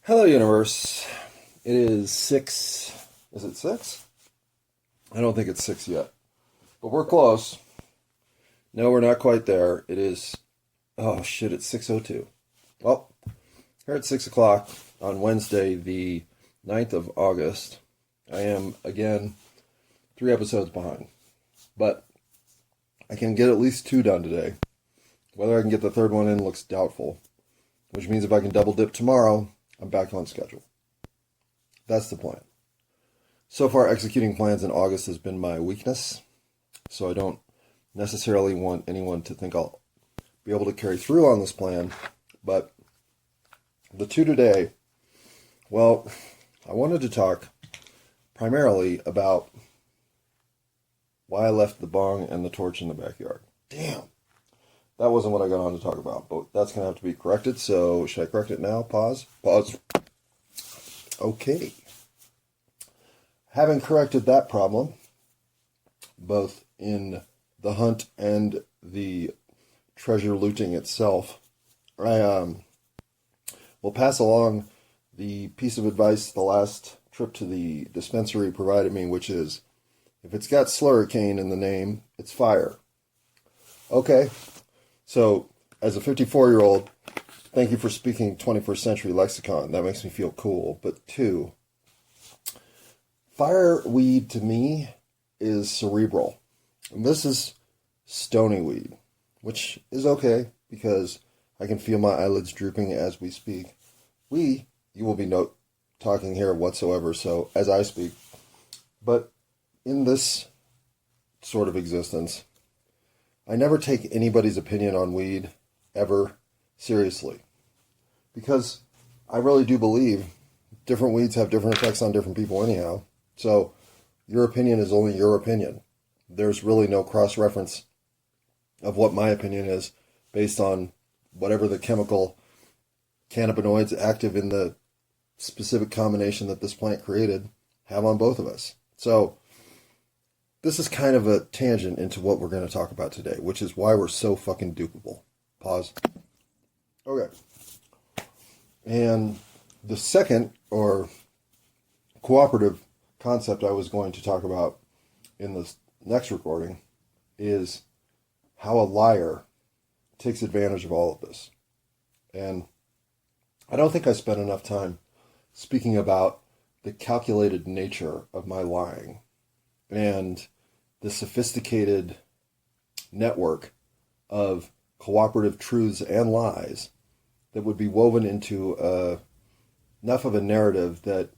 Hello, universe. It is 6. Is it 6? I don't think it's 6 yet. But we're close. No, we're not quite there. It is... Oh, shit, it's 6:02. Well, here at 6 o'clock on Wednesday, the 9th of August, I am, again, 3 episodes behind. But I can get at least 2 done today. Whether I can get the third one in looks doubtful. Which means if I can double dip tomorrow, I'm back on schedule. That's the plan. So far, executing plans in August has been my weakness, so I don't necessarily want anyone to think I'll be able to carry through on this plan, but the 2 today, well, I wanted to talk primarily about why I left the bong and the torch in the backyard. Damn. That wasn't what I got on to talk about, but that's going to have to be corrected, so should I correct it now? Pause. Okay. Having corrected that problem, both in the hunt and the treasure looting itself, I will pass along the piece of advice the last trip to the dispensary provided me, which is, if it's got slurricane in the name, it's fire. Okay. So, as a 54-year-old, thank you for speaking 21st century lexicon. That makes me feel cool. But 2, fireweed to me is cerebral. And this is stony weed, which is okay because I can feel my eyelids drooping as we speak. You will be talking here whatsoever, so as I speak. But in this sort of existence, I never take anybody's opinion on weed ever seriously, because I really do believe different weeds have different effects on different people anyhow. So your opinion is only your opinion. There's really no cross-reference of what my opinion is based on whatever the chemical cannabinoids active in the specific combination that this plant created have on both of us. So this is kind of a tangent into what we're going to talk about today, which is why we're so fucking dupable. Pause. Okay. And the second, or cooperative concept I was going to talk about in this next recording is how a liar takes advantage of all of this. And I don't think I spent enough time speaking about the calculated nature of my lying and the sophisticated network of cooperative truths and lies that would be woven into enough of a narrative that,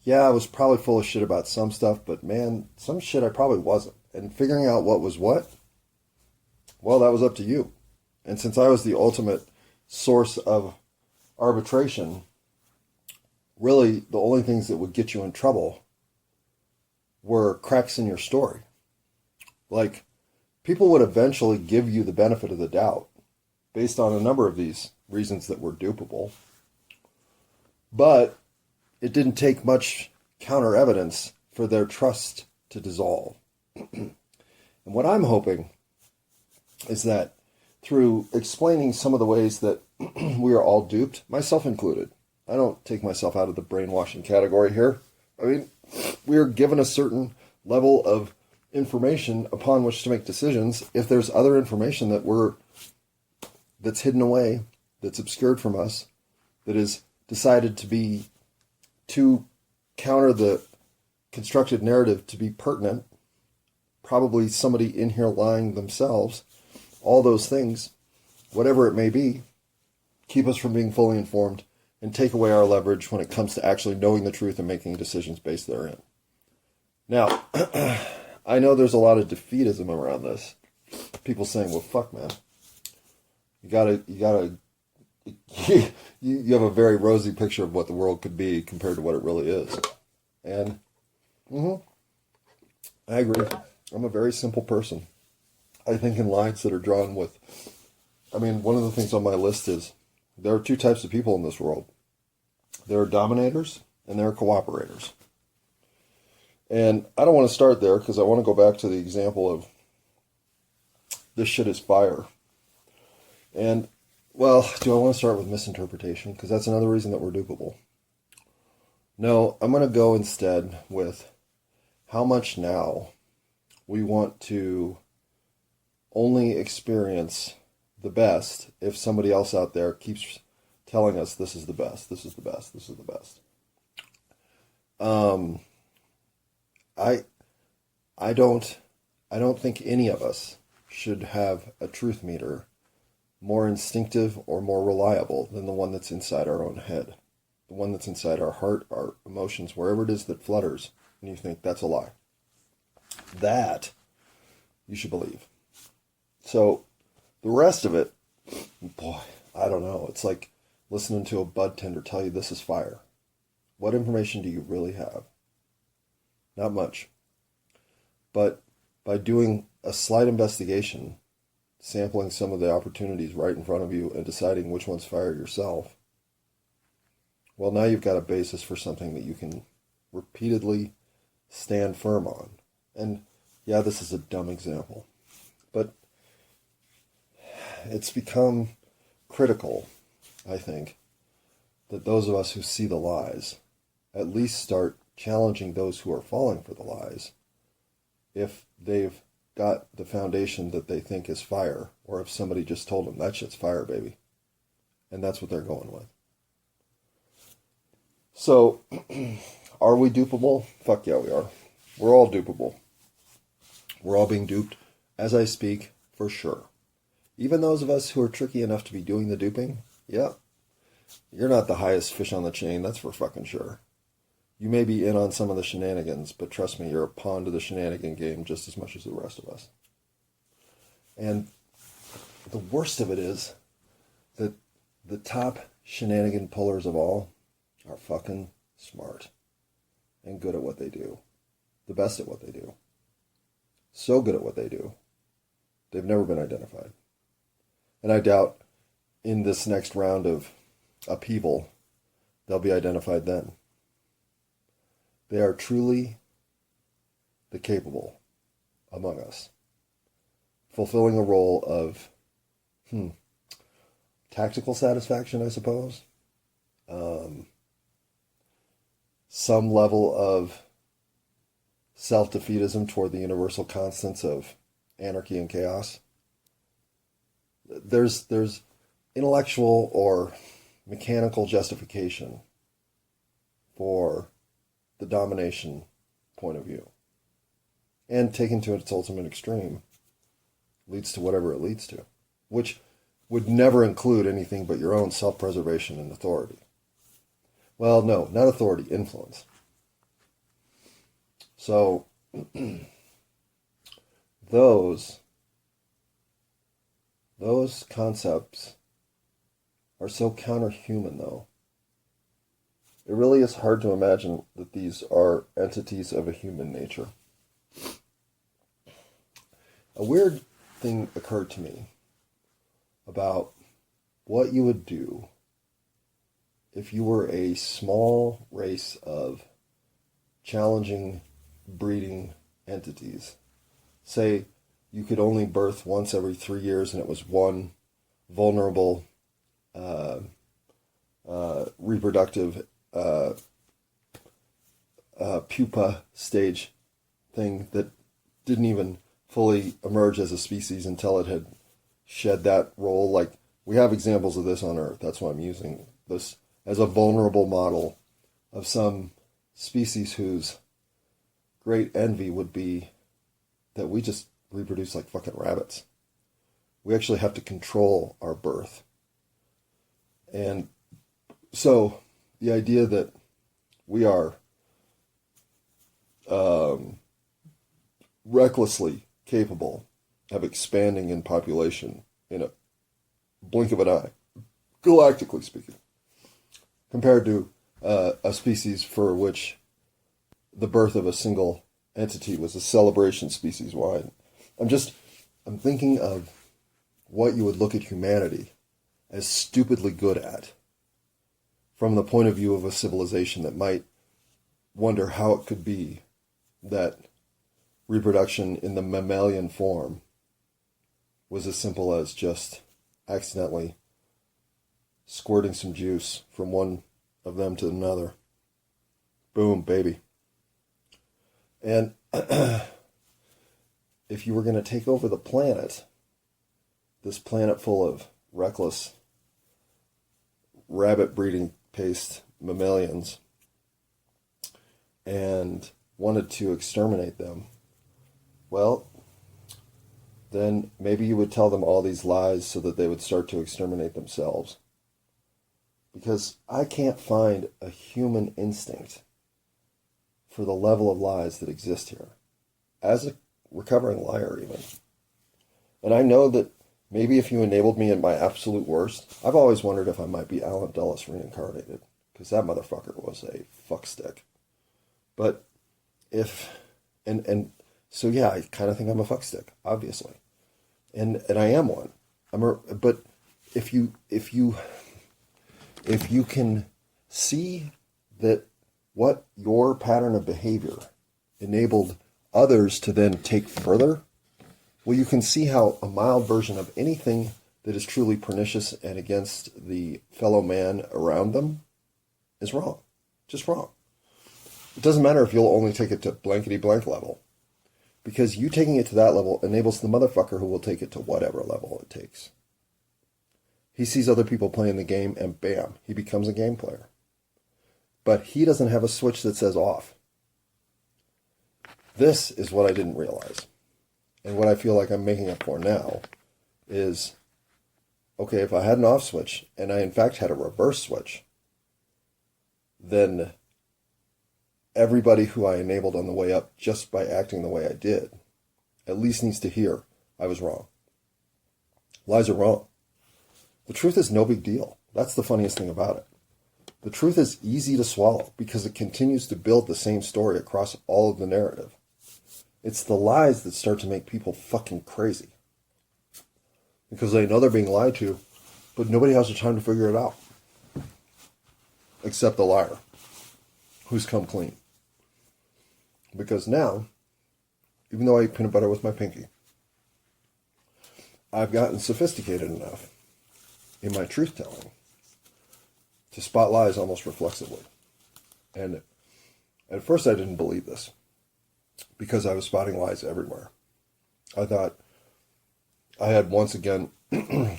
yeah, I was probably full of shit about some stuff, but man, some shit I probably wasn't. And figuring out what was what, well, that was up to you. And since I was the ultimate source of arbitration, really the only things that would get you in trouble were cracks in your story. Like, people would eventually give you the benefit of the doubt based on a number of these reasons that were dupable. But it didn't take much counter evidence for their trust to dissolve. And what I'm hoping is that through explaining some of the ways that we are all duped, myself included, I don't take myself out of the brainwashing category here. I mean, we are given a certain level of information upon which to make decisions. If there's other information that's hidden away, that's obscured from us, that is decided to counter the constructed narrative to be pertinent, probably somebody in here lying themselves, all those things, whatever it may be, keep us from being fully informed and take away our leverage when it comes to actually knowing the truth and making decisions based therein. Now, I know there's a lot of defeatism around this. People saying, well, fuck, man. You have a very rosy picture of what the world could be compared to what it really is. And, I agree. I'm a very simple person. I think in lines that are drawn with, one of the things on my list is, there are 2 types of people in this world. There are dominators and there are cooperators. And I don't want to start there because I want to go back to the example of this shit is fire. And Well, do I want to start with misinterpretation? Because that's another reason that we're dupable. No, I'm going to go instead with how much now we want to only experience the best if somebody else out there keeps telling us this is the best, this is the best, this is the best. Um, I I don't think any of us should have a truth meter more instinctive or more reliable than the one that's inside our own head, the one that's inside our heart, our emotions, wherever it is that flutters, and you think that's a lie. That you should believe. So the rest of it, boy, I don't know. It's like listening to a bud tender tell you this is fire. What information do you really have? Not much. But by doing a slight investigation, sampling some of the opportunities right in front of you and deciding which one's fire yourself, well, now you've got a basis for something that you can repeatedly stand firm on. And yeah, this is a dumb example, but it's become critical, I think, that those of us who see the lies at least start challenging those who are falling for the lies if they've got the foundation that they think is fire, or if somebody just told them that shit's fire, baby. And that's what they're going with. So, are we dupable? Fuck yeah, we are. We're all dupable. We're all being duped as I speak, for sure. Even those of us who are tricky enough to be doing the duping, yeah, you're not the highest fish on the chain, that's for fucking sure. You may be in on some of the shenanigans, but trust me, you're a pawn to the shenanigan game just as much as the rest of us. And the worst of it is that the top shenanigan pullers of all are fucking smart and good at what they do. The best at what they do. So good at what they do. They've never been identified. And I doubt in this next round of upheaval, they'll be identified then. They are truly the capable among us, fulfilling a role of tactical satisfaction, I suppose. Some level of self-defeatism toward the universal constants of anarchy and chaos. There's intellectual or mechanical justification for the domination point of view. And taken to its ultimate extreme, leads to whatever it leads to, which would never include anything but your own self-preservation and authority. Well, no, not authority, influence. So, those concepts are so counterhuman, though. It really is hard to imagine that these are entities of a human nature. A weird thing occurred to me about what you would do if you were a small race of challenging breeding entities. Say you could only birth once every 3 years and it was one vulnerable reproductive pupa stage thing that didn't even fully emerge as a species until it had shed that role. Like, we have examples of this on Earth. That's why I'm using this as a vulnerable model of some species whose great envy would be that we just reproduce like fucking rabbits. We actually have to control our birth. And so the idea that we are recklessly capable of expanding in population in a blink of an eye, galactically speaking, compared to a species for which the birth of a single entity was a celebration species wide. I'm thinking of what you would look at humanity as stupidly good at from the point of view of a civilization that might wonder how it could be that reproduction in the mammalian form was as simple as just accidentally squirting some juice from one of them to another. Boom, baby. And if you were going to take over the planet, this planet full of reckless rabbit breeding paste mammalians, and wanted to exterminate them, well, then maybe you would tell them all these lies so that they would start to exterminate themselves. Because I can't find a human instinct for the level of lies that exist here. As a recovering liar, even. And I know that maybe if you enabled me in my absolute worst, I've always wondered if I might be Alan Dulles reincarnated. Because that motherfucker was a fuckstick. But if... And so yeah, I kind of think I'm a fuckstick, obviously. And I am one. But if you can see that what your pattern of behavior enabled others to then take further, well, you can see how a mild version of anything that is truly pernicious and against the fellow man around them is wrong. Just wrong. It doesn't matter if you'll only take it to blankety blank level, because you taking it to that level enables the motherfucker who will take it to whatever level it takes. He sees other people playing the game and bam, he becomes a game player. But he doesn't have a switch that says off. This is what I didn't realize. And what I feel like I'm making up for now is, okay, if I had an off switch, and I in fact had a reverse switch, then everybody who I enabled on the way up just by acting the way I did at least needs to hear I was wrong. Lies are wrong. The truth is no big deal. That's the funniest thing about it. The truth is easy to swallow because it continues to build the same story across all of the narrative. It's the lies that start to make people fucking crazy. Because they know they're being lied to, but nobody has the time to figure it out. Except the liar, who's come clean. Because now, even though I eat peanut butter with my pinky, I've gotten sophisticated enough in my truth-telling to spot lies almost reflexively. And at first I didn't believe this, because I was spotting lies everywhere. I thought I had once again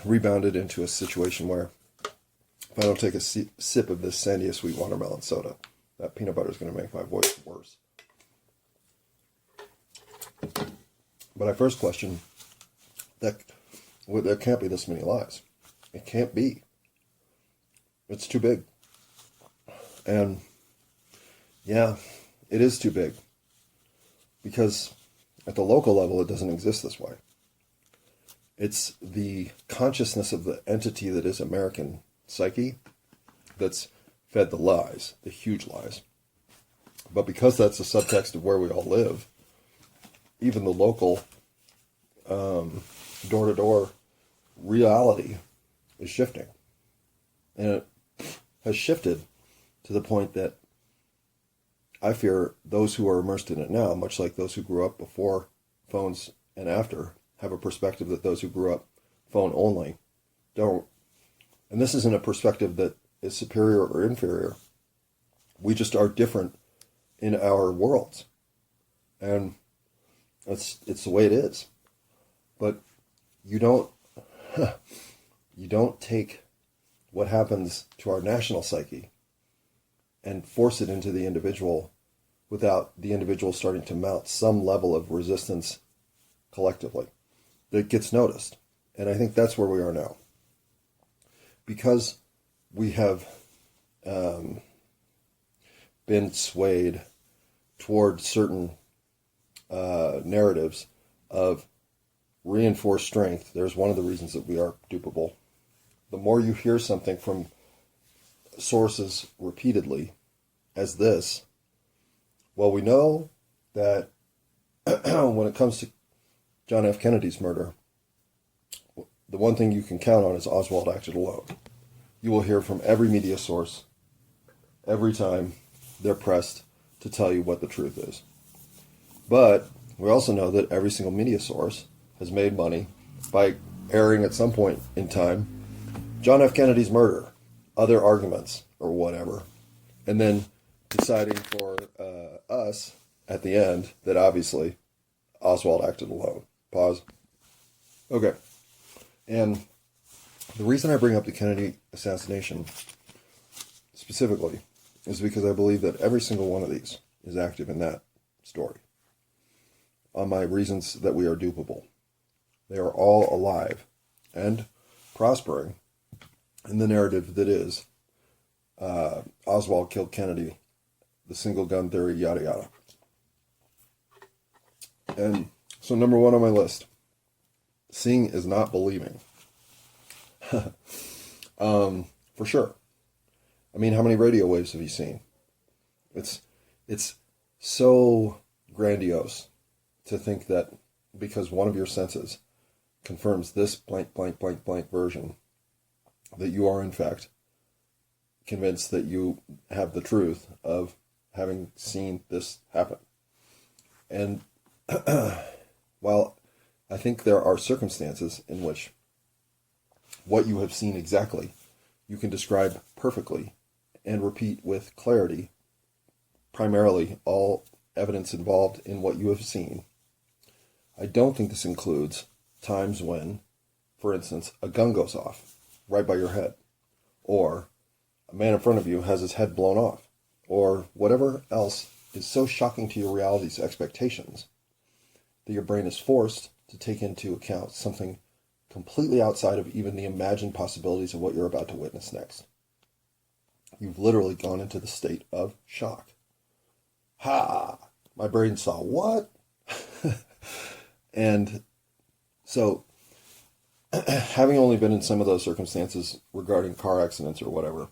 rebounded into a situation where if I don't take a sip of this Sandia sweet watermelon soda, that peanut butter is going to make my voice worse. But I first questioned that there can't be this many lies. It can't be. It's too big. And yeah, it is too big. Because at the local level, it doesn't exist this way. It's the consciousness of the entity that is American psyche that's fed the lies, the huge lies. But because that's the subtext of where we all live, even the local door-to-door reality is shifting. And it has shifted to the point that I fear those who are immersed in it now, much like those who grew up before phones and after, have a perspective that those who grew up phone only don't. And this isn't a perspective that is superior or inferior. We just are different in our worlds. And it's the way it is. But you don't take what happens to our national psyche and force it into the individual without the individual starting to mount some level of resistance collectively that gets noticed. And I think that's where we are now. Because we have been swayed toward certain narratives of reinforced strength. There's one of the reasons that we are dupable. The more you hear something from sources repeatedly, as this, well, we know that when it comes to John F. Kennedy's murder, the one thing you can count on is Oswald acted alone. You will hear from every media source every time they're pressed to tell you what the truth is. But we also know that every single media source has made money by airing at some point in time John F. Kennedy's murder other arguments or whatever, and then deciding for us at the end that obviously Oswald acted alone. Pause. Okay. And the reason I bring up the Kennedy assassination specifically is because I believe that every single one of these is active in that story. On my reasons that we are dupable. They are all alive and prospering in the narrative that is Oswald killed Kennedy, the single gun theory, yada yada. And so number one on my list, seeing is not believing. For sure. I mean, how many radio waves have you seen? It's so grandiose to think that because one of your senses confirms this blank, blank, blank, blank version, that you are in fact convinced that you have the truth of having seen this happen. And while I think there are circumstances in which what you have seen exactly, you can describe perfectly and repeat with clarity, primarily all evidence involved in what you have seen, I don't think this includes times when, for instance, a gun goes off right by your head, or a man in front of you has his head blown off, or whatever else is so shocking to your reality's expectations that your brain is forced to take into account something completely outside of even the imagined possibilities of what you're about to witness next. You've literally gone into the state of shock. Ha! My brain saw what? And so, having only been in some of those circumstances regarding car accidents or whatever,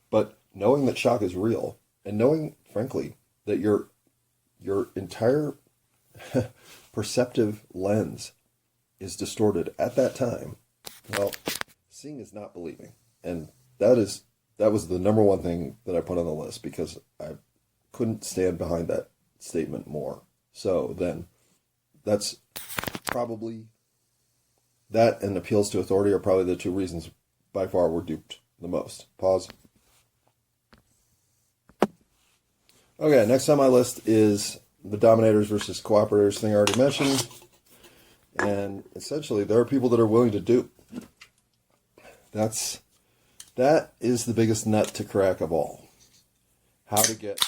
but knowing that shock is real, and knowing, frankly, that your entire perceptive lens is distorted at that time, well, seeing is not believing. And that was the number one thing that I put on the list because I couldn't stand behind that statement more. So then, that's probably, that and appeals to authority are probably the two reasons by far we're duped the most. Pause. Okay, next on my list is the dominators versus cooperators thing I already mentioned. And essentially, there are people that are willing to dupe. That is the biggest nut to crack of all. How to get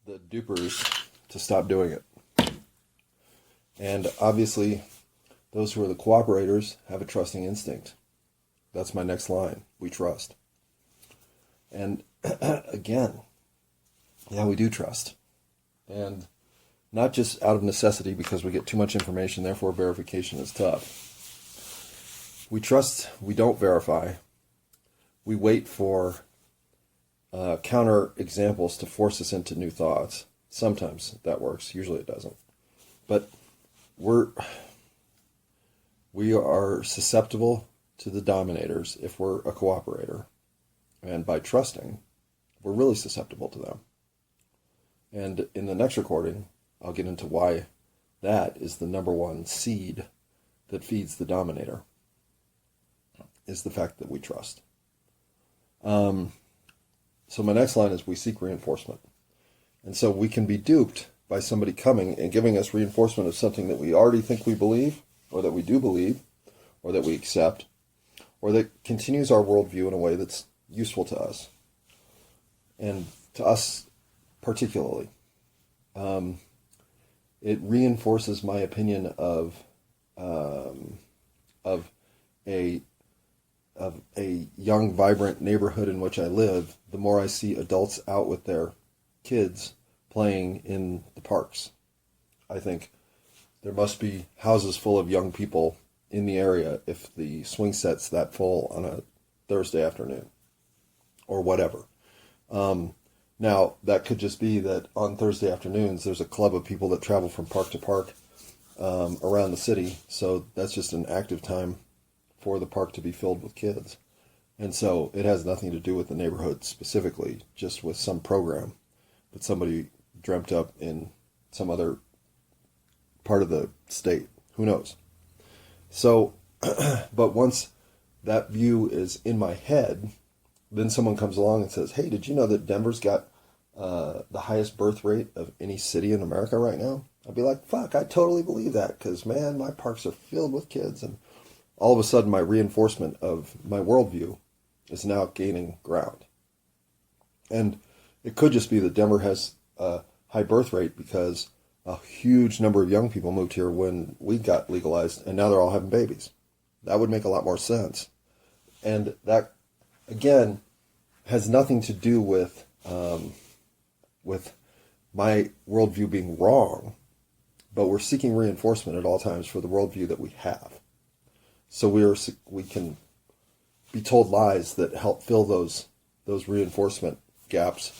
the dupers to stop doing it. And obviously, those who are the cooperators have a trusting instinct. That's my next line. We trust. And again, yeah, we do trust. And not just out of necessity because we get too much information, therefore verification is tough. We trust, we don't verify. We wait for counter examples to force us into new thoughts. Sometimes that works, usually it doesn't. But we are susceptible to the dominators if we're a cooperator. And by trusting, we're really susceptible to them. And in the next recording, I'll get into why that is the number one seed that feeds the dominator, is the fact that we trust. So my next line is we seek reinforcement. And so we can be duped by somebody coming and giving us reinforcement of something that we already think we believe, or that we do believe, or that we accept, or that continues our worldview in a way that's useful to us, and to us particularly. It reinforces my opinion of a young, vibrant neighborhood in which I live, the more I see adults out with their kids playing in the parks. I think there must be houses full of young people in the area if the swing set's that full on a Thursday afternoon or whatever. Now, that could just be that on Thursday afternoons there's a club of people that travel from park to park around the city, so that's just an active time for the park to be filled with kids. And so it has nothing to do with the neighborhood specifically, just with some program that somebody dreamt up in some other part of the state. Who knows? So, but once that view is in my head, then someone comes along and says, hey, did you know that Denver's got the highest birth rate of any city in America right now? I'd be like, fuck, I totally believe that, because, man, my parks are filled with kids. And all of a sudden, my reinforcement of my worldview is now gaining ground. And it could just be that Denver has a high birth rate because a huge number of young people moved here when weed got legalized, and now they're all having babies. That would make a lot more sense. And that, again, has nothing to do with my worldview being wrong, but we're seeking reinforcement at all times for the worldview that we have. So we can be told lies that help fill those reinforcement gaps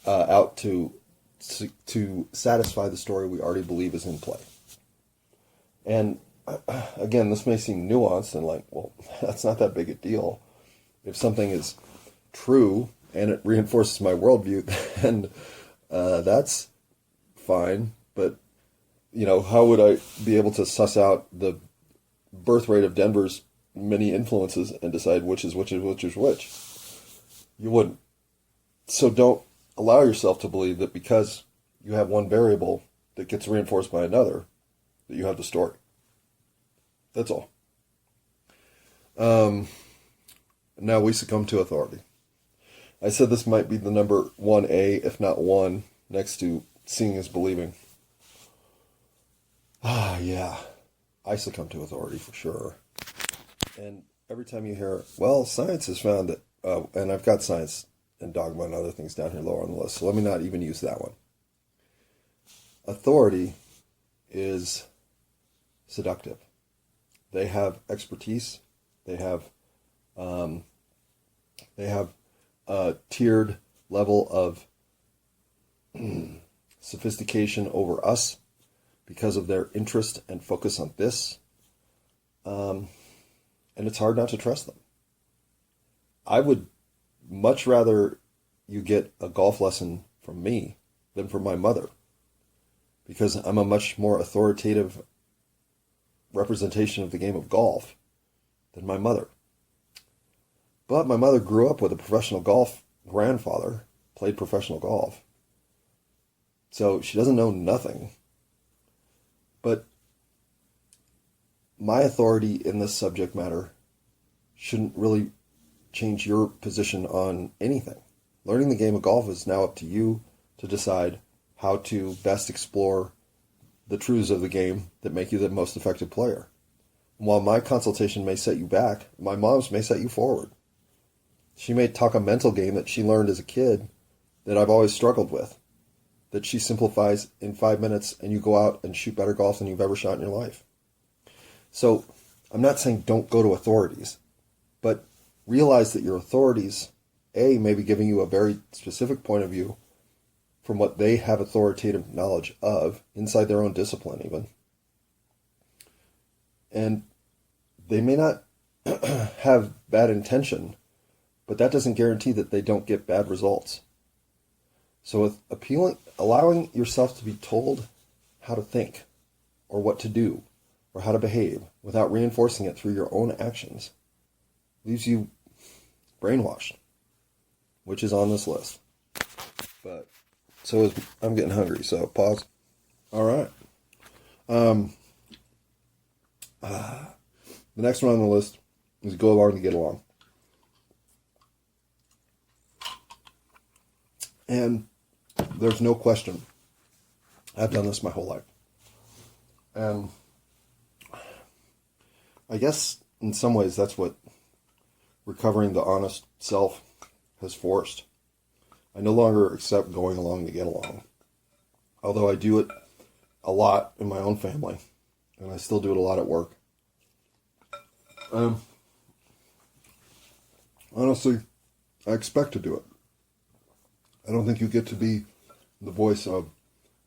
out to satisfy the story we already believe is in play. And again, this may seem nuanced and like, well, that's not that big a deal. If something is true and it reinforces my worldview, then that's fine. But, how would I be able to suss out the birth rate of Denver's many influences and decide which is which is which is which? You wouldn't. So don't allow yourself to believe that because you have one variable that gets reinforced by another, that you have the story. That's all. Now we succumb to authority. I said this might be the number 1A, if not 1, next to seeing is believing. Yeah. I succumb to authority for sure. And every time you hear, well, science has found that, and I've got science and dogma and other things down here lower on the list, so let me not even use that one. Authority is seductive. They have expertise. They have a tiered level of sophistication over us because of their interest and focus on this. And it's hard not to trust them. I would much rather you get a golf lesson from me than from my mother, because I'm a much more authoritative representation of the game of golf than my mother. But my mother grew up with a professional golf grandfather, played professional golf. So she doesn't know nothing. But my authority in this subject matter shouldn't really change your position on anything. Learning the game of golf is now up to you to decide how to best explore the truths of the game that make you the most effective player. And while my consultation may set you back, my mom's may set you forward. She may talk a mental game that she learned as a kid that I've always struggled with, that she simplifies in 5 minutes and you go out and shoot better golf than you've ever shot in your life. So I'm not saying don't go to authorities, but realize that your authorities, A, may be giving you a very specific point of view from what they have authoritative knowledge of, inside their own discipline even. And they may not have bad intention, but that doesn't guarantee that they don't get bad results. So with allowing yourself to be told how to think, or what to do, or how to behave, without reinforcing it through your own actions, leaves you brainwashed, which is on this list. But I'm getting hungry, so pause. All right. The next one on the list is go along to get along. And there's no question, I've done this my whole life. And I guess in some ways that's what recovering the honest self has forced. I no longer accept going along to get along. Although I do it a lot in my own family, and I still do it a lot at work. Honestly, I expect to do it. I don't think you get to be the voice of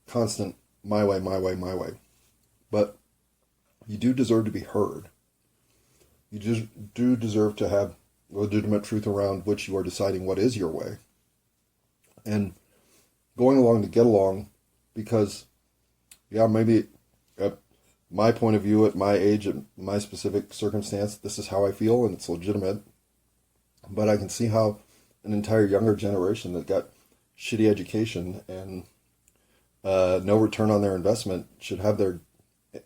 constant my way, my way, my way. But you do deserve to be heard. You just do deserve to have legitimate truth around which you are deciding what is your way. And going along to get along because, yeah, maybe at my point of view, at my age, at my specific circumstance, this is how I feel and it's legitimate. But I can see how an entire younger generation that got shitty education and no return on their investment should have their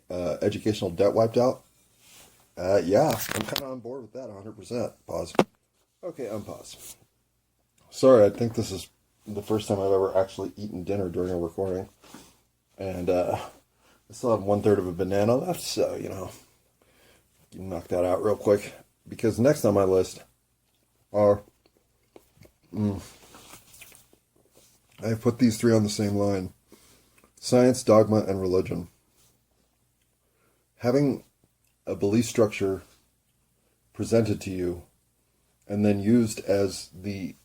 educational debt wiped out? Yeah, I'm kind of on board with that 100%. Pause. Okay, unpause. Sorry, I think this is the first time I've ever actually eaten dinner during a recording. And I still have 1/3 of a banana left, so, you know, you can knock that out real quick. Because next on my list are... I put these three on the same line. Science, dogma, and religion. Having a belief structure presented to you and then used as the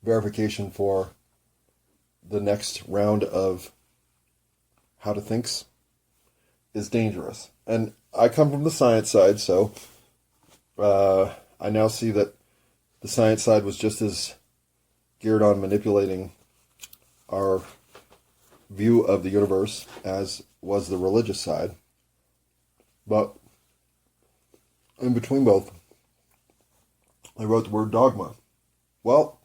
verification for the next round of how to thinks is dangerous. And I come from the science side, so I now see that the science side was just as geared on manipulating our view of the universe as was the religious side. But in between both, I wrote the word dogma. Well,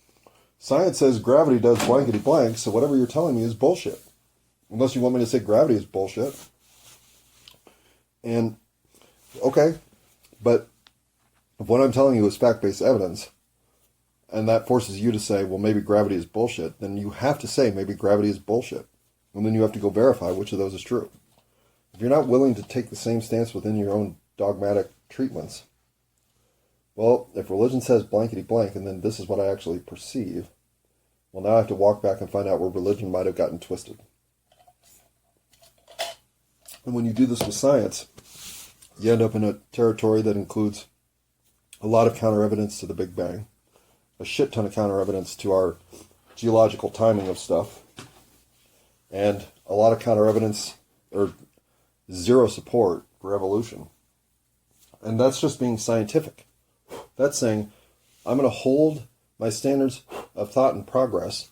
science says gravity does blankety blank, so whatever you're telling me is bullshit. Unless you want me to say gravity is bullshit. And, okay, but if what I'm telling you is fact-based evidence, and that forces you to say, well, maybe gravity is bullshit, then you have to say maybe gravity is bullshit. And then you have to go verify which of those is true. If you're not willing to take the same stance within your own dogmatic treatments, well, if religion says blankety blank, and then this is what I actually perceive, well, now I have to walk back and find out where religion might have gotten twisted. And when you do this with science, you end up in a territory that includes a lot of counter-evidence to the Big Bang, a shit ton of counter-evidence to our geological timing of stuff, and a lot of counter-evidence, or zero support for evolution. And that's just being scientific. That's saying, I'm going to hold my standards of thought and progress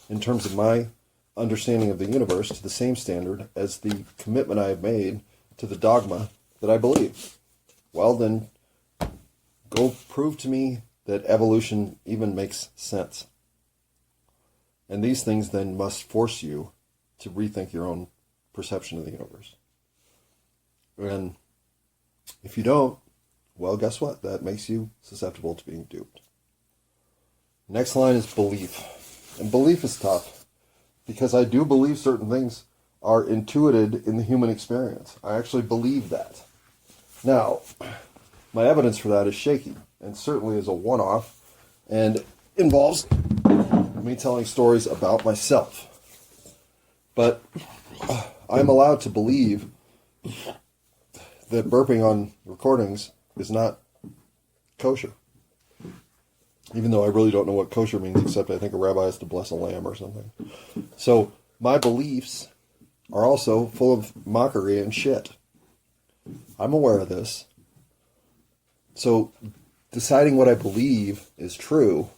in terms of my understanding of the universe to the same standard as the commitment I have made to the dogma that I believe. Well, then, go prove to me that evolution even makes sense. And these things then must force you to rethink your own perception of the universe. And if you don't, well, guess what? That makes you susceptible to being duped. Next line is belief. And belief is tough, because I do believe certain things are intuited in the human experience. I actually believe that. Now, my evidence for that is shaky, and certainly is a one-off, and involves me telling stories about myself. But I'm allowed to believe that burping on recordings is not kosher. Even though I really don't know what kosher means, except I think a rabbi has to bless a lamb or something. So my beliefs are also full of mockery and shit. I'm aware of this. So deciding what I believe is true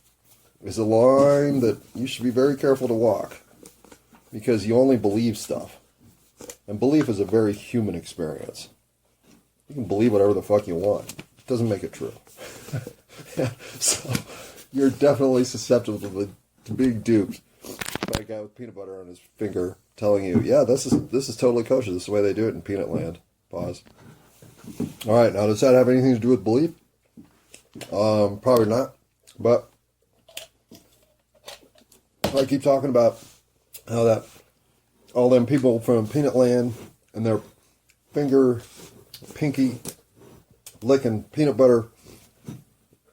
is a line that you should be very careful to walk, because you only believe stuff. And belief is a very human experience. You can believe whatever the fuck you want. It doesn't make it true. So you're definitely susceptible to being duped by a guy with peanut butter on his finger telling you, yeah, this is totally kosher. This is the way they do it in peanut land. Pause. All right, now does that have anything to do with belief? Probably not. But I keep talking about how that all them people from peanut land and their pinky licking peanut butter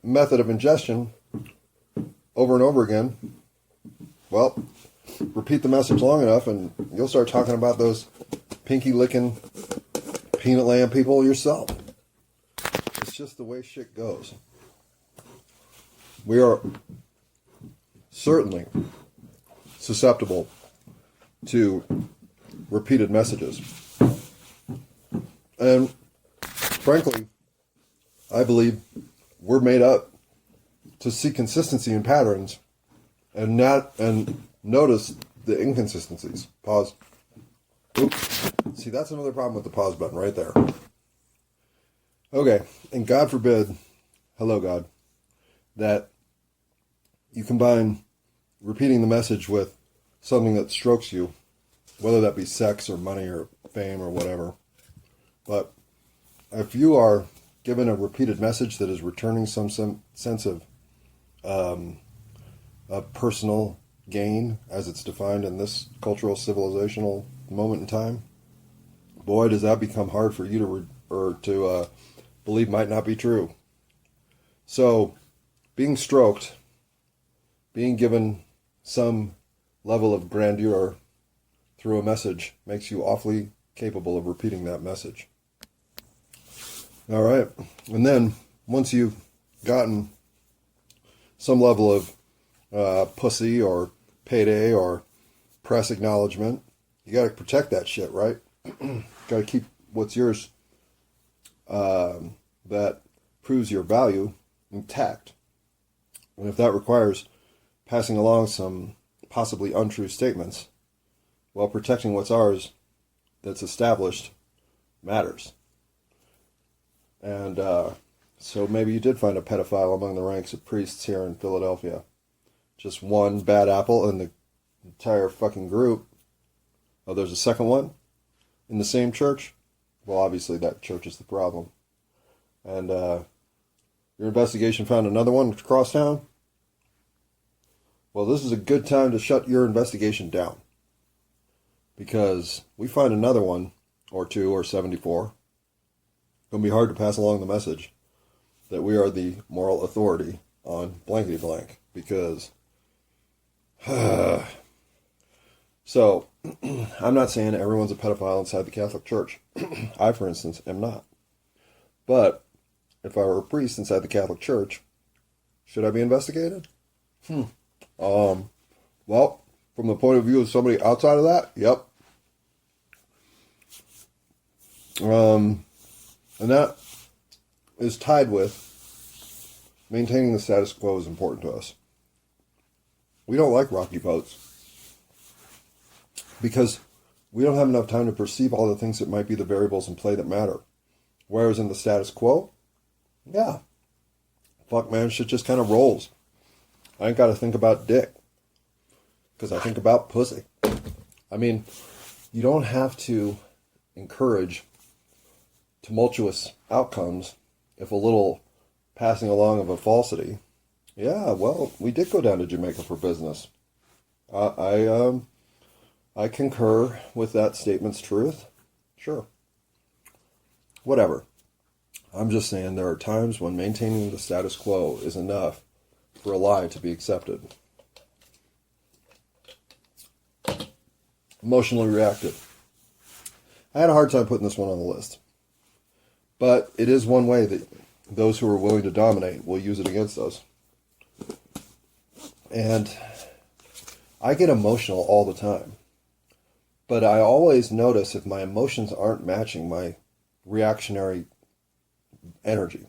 method of ingestion over and over again, well, repeat the message long enough and you'll start talking about those pinky licking peanut land people yourself. It's just the way shit goes. We are certainly susceptible to repeated messages. And frankly, I believe we're made up to see consistency in patterns and notice the inconsistencies. Pause. Oops. See, that's another problem with the pause button right there. Okay, and God forbid, hello God, that you combine repeating the message with something that strokes you, whether that be sex or money or fame or whatever. But if you are given a repeated message that is returning some sense of personal gain, as it's defined in this cultural civilizational moment in time, boy, does that become hard for you to believe might not be true. So, being stroked, being given some level of grandeur through a message makes you awfully capable of repeating that message. All right. And then once you've gotten some level of pussy or payday or press acknowledgement, you got to protect that shit, right? Got to keep what's yours that proves your value intact. And if that requires passing along some possibly untrue statements while protecting what's ours that's established matters. And so maybe you did find a pedophile among the ranks of priests here in Philadelphia. Just one bad apple in the entire fucking group. Oh, there's a second one in the same church? Well, obviously that church is the problem. And your investigation found another one across town? Well, this is a good time to shut your investigation down. Because we find another one, or two, or 74. It's going to be hard to pass along the message that we are the moral authority on blankety blank. Because, so, I'm not saying everyone's a pedophile inside the Catholic Church. I, for instance, am not. But, if I were a priest inside the Catholic Church, should I be investigated? Well, from the point of view of somebody outside of that, yep. And that is tied with maintaining the status quo is important to us. We don't like rocky boats because we don't have enough time to perceive all the things that might be the variables in play that matter. Whereas in the status quo, yeah, fuck man, shit just kind of rolls. I ain't got to think about dick because I think about pussy. I mean, you don't have to encourage tumultuous outcomes if a little passing along of a falsity. Yeah, well, we did go down to Jamaica for business. I concur with that statement's truth. Sure. Whatever. I'm just saying there are times when maintaining the status quo is enough for a lie to be accepted. Emotionally reactive. I had a hard time putting this one on the list. But it is one way that those who are willing to dominate will use it against us. And I get emotional all the time. But I always notice if my emotions aren't matching my reactionary energy.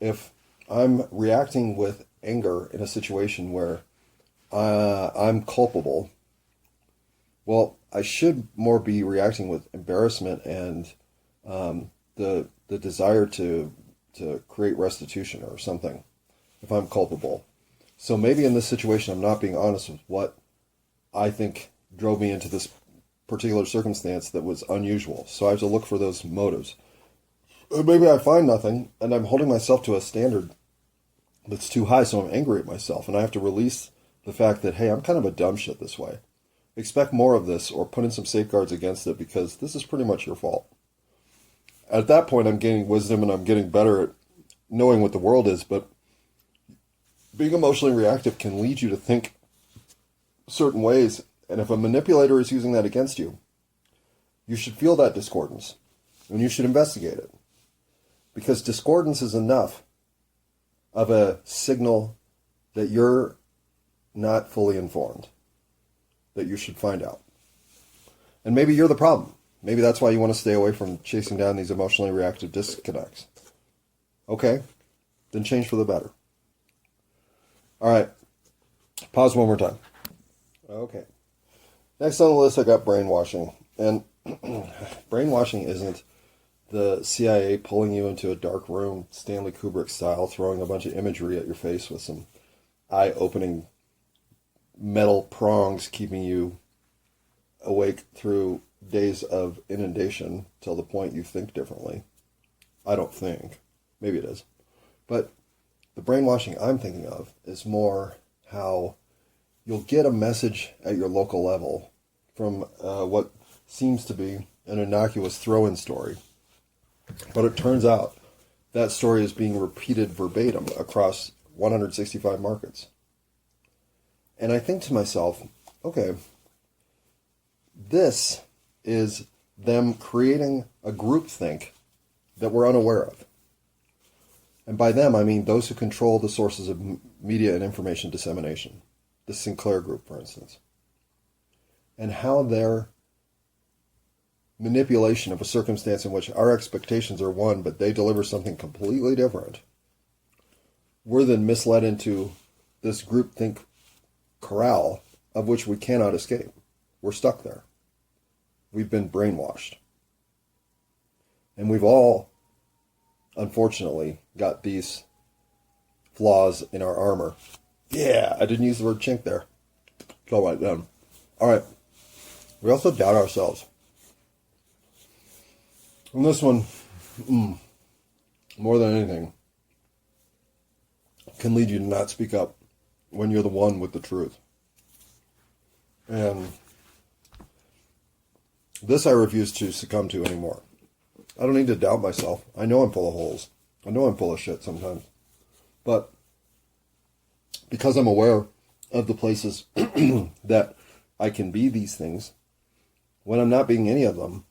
If I'm reacting with anger in a situation where I'm culpable, well, I should more be reacting with embarrassment and the desire to create restitution or something if I'm culpable. So maybe in this situation I'm not being honest with what I think drove me into this particular circumstance that was unusual. So I have to look for those motives. Maybe I find nothing and I'm holding myself to a standard that's too high, so I'm angry at myself and I have to release the fact that, hey, I'm kind of a dumb shit this way. Expect more of this or put in some safeguards against it because this is pretty much your fault. At that point, I'm gaining wisdom and I'm getting better at knowing what the world is, but being emotionally reactive can lead you to think certain ways, and if a manipulator is using that against you, you should feel that discordance, and you should investigate it. Because discordance is enough of a signal that you're not fully informed, that you should find out. And maybe you're the problem. Maybe that's why you want to stay away from chasing down these emotionally reactive disconnects. Okay, then change for the better. All right, pause one more time. Okay, next on the list I got brainwashing. And brainwashing isn't the CIA pulling you into a dark room, Stanley Kubrick style, throwing a bunch of imagery at your face with some eye-opening metal prongs keeping you awake through days of inundation till the point you think differently. I don't think. Maybe it is. But the brainwashing I'm thinking of is more how you'll get a message at your local level from what seems to be an innocuous throw-in story. But it turns out that story is being repeated verbatim across 165 markets. And I think to myself, okay, this is them creating a groupthink that we're unaware of. And by them, I mean those who control the sources of media and information dissemination. The Sinclair Group, for instance. And how their manipulation of a circumstance in which our expectations are one, but they deliver something completely different, we're then misled into this groupthink corral of which we cannot escape. We're stuck there. We've been brainwashed. And we've all, unfortunately, got these flaws in our armor. Yeah, I didn't use the word chink there. Go right down. All right. We also doubt ourselves. And this one, more than anything, can lead you to not speak up when you're the one with the truth. And this I refuse to succumb to anymore. I don't need to doubt myself. I know I'm full of holes. I know I'm full of shit sometimes. But because I'm aware of the places that I can be these things, when I'm not being any of them,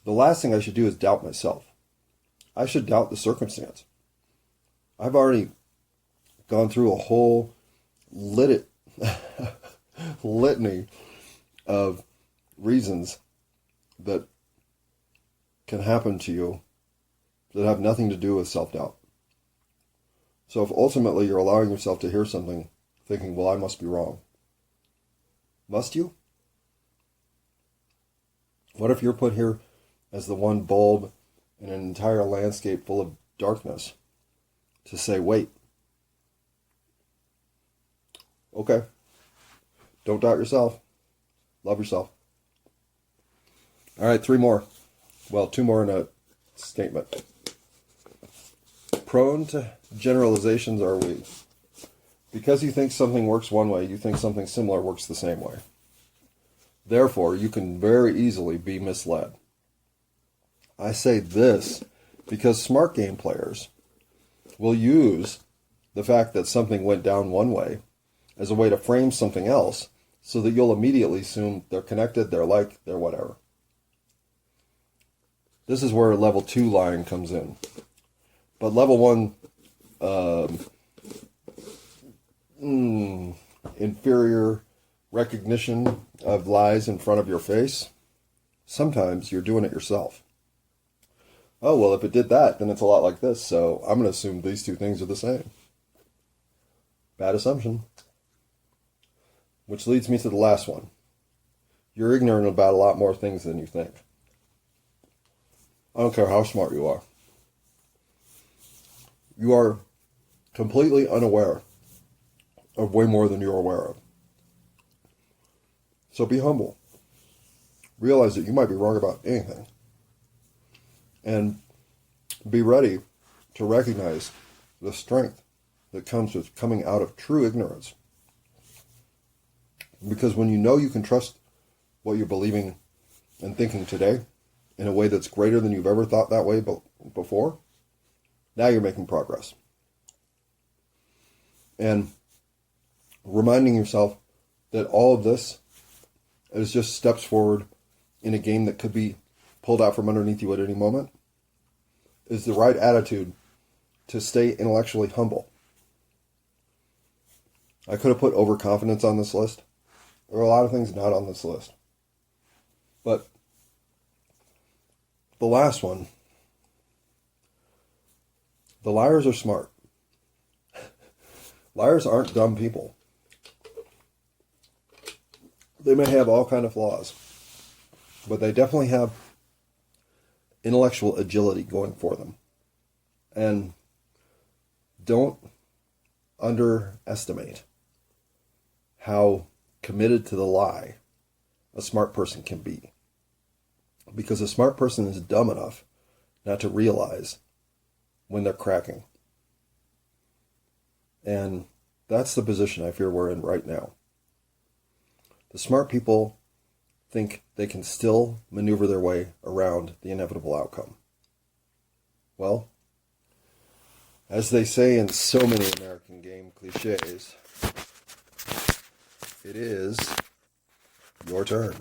the last thing I should do is doubt myself. I should doubt the circumstance. I've already gone through a whole litany of reasons that can happen to you that have nothing to do with self-doubt. So if ultimately you're allowing yourself to hear something thinking, well, I must be wrong. Must you? What if you're put here as the one bulb in an entire landscape full of darkness to say, wait, okay, don't doubt yourself. Love yourself. All right, 3 more. Well, 2 more in a statement. Prone to generalizations are we. Because you think something works one way, you think something similar works the same way. Therefore, you can very easily be misled. I say this because smart game players will use the fact that something went down one way as a way to frame something else so that you'll immediately assume they're connected, they're like, they're whatever. This is where level 2 lying comes in. But level 1 inferior recognition of lies in front of your face, sometimes you're doing it yourself. Oh, well, if it did that, then it's a lot like this, so I'm going to assume these 2 things are the same. Bad assumption. Which leads me to the last one. You're ignorant about a lot more things than you think. I don't care how smart you are. You are completely unaware of way more than you're aware of. So be humble. Realize that you might be wrong about anything. And be ready to recognize the strength that comes with coming out of true ignorance. Because when you know you can trust what you're believing and thinking today in a way that's greater than you've ever thought that way before, now you're making progress. And reminding yourself that all of this is just steps forward in a game that could be pulled out from underneath you at any moment is the right attitude to stay intellectually humble. I could have put overconfidence on this list. There are a lot of things not on this list. But the last one, the liars are smart. Liars aren't dumb people. They may have all kind of flaws, but they definitely have intellectual agility going for them. And don't underestimate how committed to the lie a smart person can be. Because a smart person is dumb enough not to realize when they're cracking. And that's the position I fear we're in right now. The smart people think they can still maneuver their way around the inevitable outcome. Well, as they say in so many American game cliches, it is your turn.